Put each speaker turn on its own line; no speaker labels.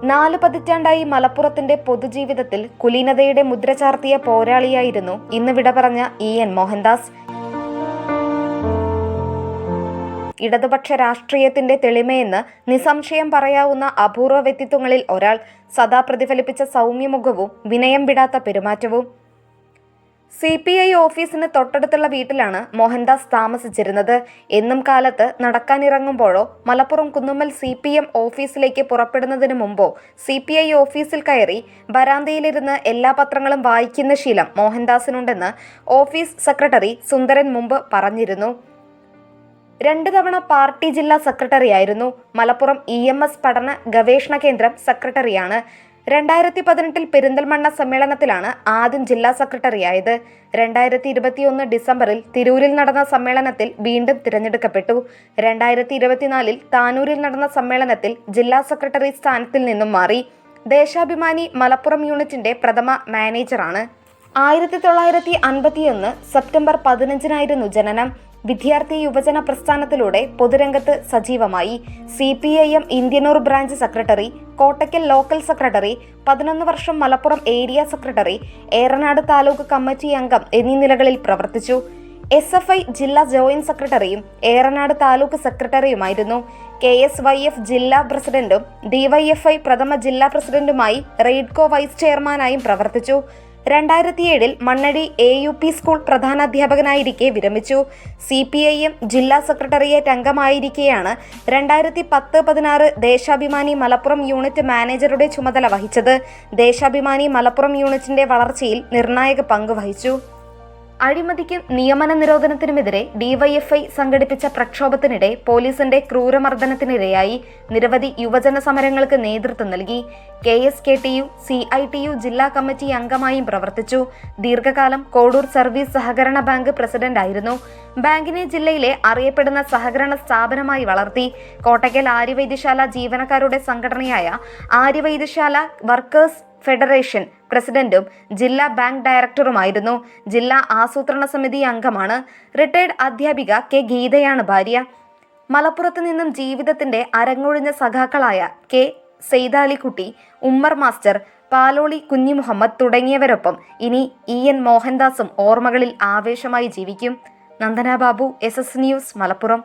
4 പതിറ്റാണ്ടായി മലപ്പുറത്തിന്റെ പൊതുജീവിതത്തിൽ കുലീനതയുടെ മുദ്ര ചാർത്തിയ പോരാളിയായിരുന്നു ഇന്ന് വിട പറഞ്ഞ EN മോഹൻദാസ്. ഇടതുപക്ഷ രാഷ്ട്രീയത്തിന്റെ തെളിമയെന്ന് നിസ്സംശയം പറയാവുന്ന അപൂർവ വ്യക്തിത്വങ്ങളിൽ ഒരാൾ. സദാ പ്രതിഫലിപ്പിച്ച സൗമ്യമുഖവും വിനയം വിടാത്ത പെരുമാറ്റവും. CPI ഓഫീസിന് തൊട്ടടുത്തുള്ള വീട്ടിലാണ് മോഹൻദാസ് താമസിച്ചിരുന്നത്. എന്നും കാലത്ത് നടക്കാനിറങ്ങുമ്പോഴോ മലപ്പുറം കുന്നുമ്മൽ CPM ഓഫീസിലേക്ക് പുറപ്പെടുന്നതിന് മുമ്പോ CPI ഓഫീസിൽ കയറി വരാന്തയിലിരുന്ന് എല്ലാ പത്രങ്ങളും വായിക്കുന്ന ശീലം മോഹൻദാസിനുണ്ടെന്ന് ഓഫീസ് സെക്രട്ടറി സുന്ദരൻ മുമ്പ് പറഞ്ഞിരുന്നു. 2 തവണ പാർട്ടി ജില്ലാ സെക്രട്ടറിയായിരുന്നു. മലപ്പുറം EMS പഠന ഗവേഷണ കേന്ദ്രം സെക്രട്ടറിയാണ്. 2018 പെരിന്തൽമണ്ണ സമ്മേളനത്തിലാണ് ആദ്യം ജില്ലാ സെക്രട്ടറിയായത്. 2021 ഡിസംബറിൽ തിരൂരിൽ നടന്ന സമ്മേളനത്തിൽ വീണ്ടും തിരഞ്ഞെടുക്കപ്പെട്ടു. 2024 താനൂരിൽ നടന്ന സമ്മേളനത്തിൽ ജില്ലാ സെക്രട്ടറി സ്ഥാനത്തിൽ നിന്നും മാറി. ദേശാഭിമാനി മലപ്പുറം യൂണിറ്റിന്റെ പ്രഥമ മാനേജറാണ്. 1951 സെപ്റ്റംബർ 15 ജനനം. വിദ്യാർത്ഥി യുവജന പ്രസ്ഥാനത്തിലൂടെ പൊതുരംഗത്ത് സജീവമായി. CPIM Indianoor branch secretary, Kottakkal local secretary, 11 വർഷം Malappuram area secretary, Eranad taluk committee അംഗം എന്നീ നിലകളിൽ പ്രവർത്തിച്ചു. SFI ജില്ലാ ജോയിന്റ് സെക്രട്ടറിയും ഏറനാട് താലൂക്ക് സെക്രട്ടറിയുമായിരുന്നു. KSYF ജില്ലാ പ്രസിഡന്റും DYFI പ്രഥമ ജില്ലാ പ്രസിഡന്റുമായി റെയ്ഡ്കോ വൈസ് ചെയർമാനായും പ്രവർത്തിച്ചു. 2007 മണ്ണടി AUP സ്കൂൾ പ്രധാനാധ്യാപകനായിരിക്കെ വിരമിച്ചു. CPIM ജില്ലാ സെക്രട്ടേറിയറ്റ് അംഗമായിരിക്കെയാണ് 2010-16 ദേശാഭിമാനി മലപ്പുറം യൂണിറ്റ് മാനേജറുടെ ചുമതല വഹിച്ചത്. ദേശാഭിമാനി മലപ്പുറം യൂണിറ്റിന്റെ വളർച്ചയിൽ നിർണായക പങ്ക് വഹിച്ചു. അഴിമതിക്കും നിയമന നിരോധനത്തിനുമെതിരെ DYFI സംഘടിപ്പിച്ച പ്രക്ഷോഭത്തിനിടെ പോലീസിന്റെ ക്രൂരമർദ്ദനത്തിനിരയായി. നിരവധി യുവജന സമരങ്ങൾക്ക് നേതൃത്വം നൽകി. KSKTU CITU ജില്ലാ കമ്മിറ്റി അംഗമായും പ്രവർത്തിച്ചു. ദീർഘകാലം കോഡൂർ സർവീസ് സഹകരണ ബാങ്ക് പ്രസിഡന്റായിരുന്നു. ബാങ്കിനെ ജില്ലയിലെ അറിയപ്പെടുന്ന സഹകരണ സ്ഥാപനമായി വളർത്തി. കോട്ടയ്ക്കൽ ആര്യവൈദ്യശാല ജീവനക്കാരുടെ സംഘടനയായ ആര്യവൈദ്യശാല വർക്കേഴ്സ് ഫെഡറേഷൻ പ്രസിഡന്റും ജില്ലാ ബാങ്ക് ഡയറക്ടറുമായിരുന്നു. ജില്ലാ ആസൂത്രണ സമിതി അംഗമാണ്. റിട്ടയർഡ് അധ്യാപിക K ഗീതയാണ് ഭാര്യ. മലപ്പുറത്ത് നിന്നും ജീവിതത്തിന്റെ അരങ്ങൊഴിഞ്ഞ സഖാക്കളായ K സെയ്താലിക്കുട്ടി, ഉമ്മർ മാസ്റ്റർ, പാലോളി കുഞ്ഞിമുഹമ്മദ് തുടങ്ങിയവരൊപ്പം ഇനി EN മോഹൻദാസും ഓർമ്മകളിൽ ആവേശമായി ജീവിക്കും. Nandana Babu, SS news, Malappuram.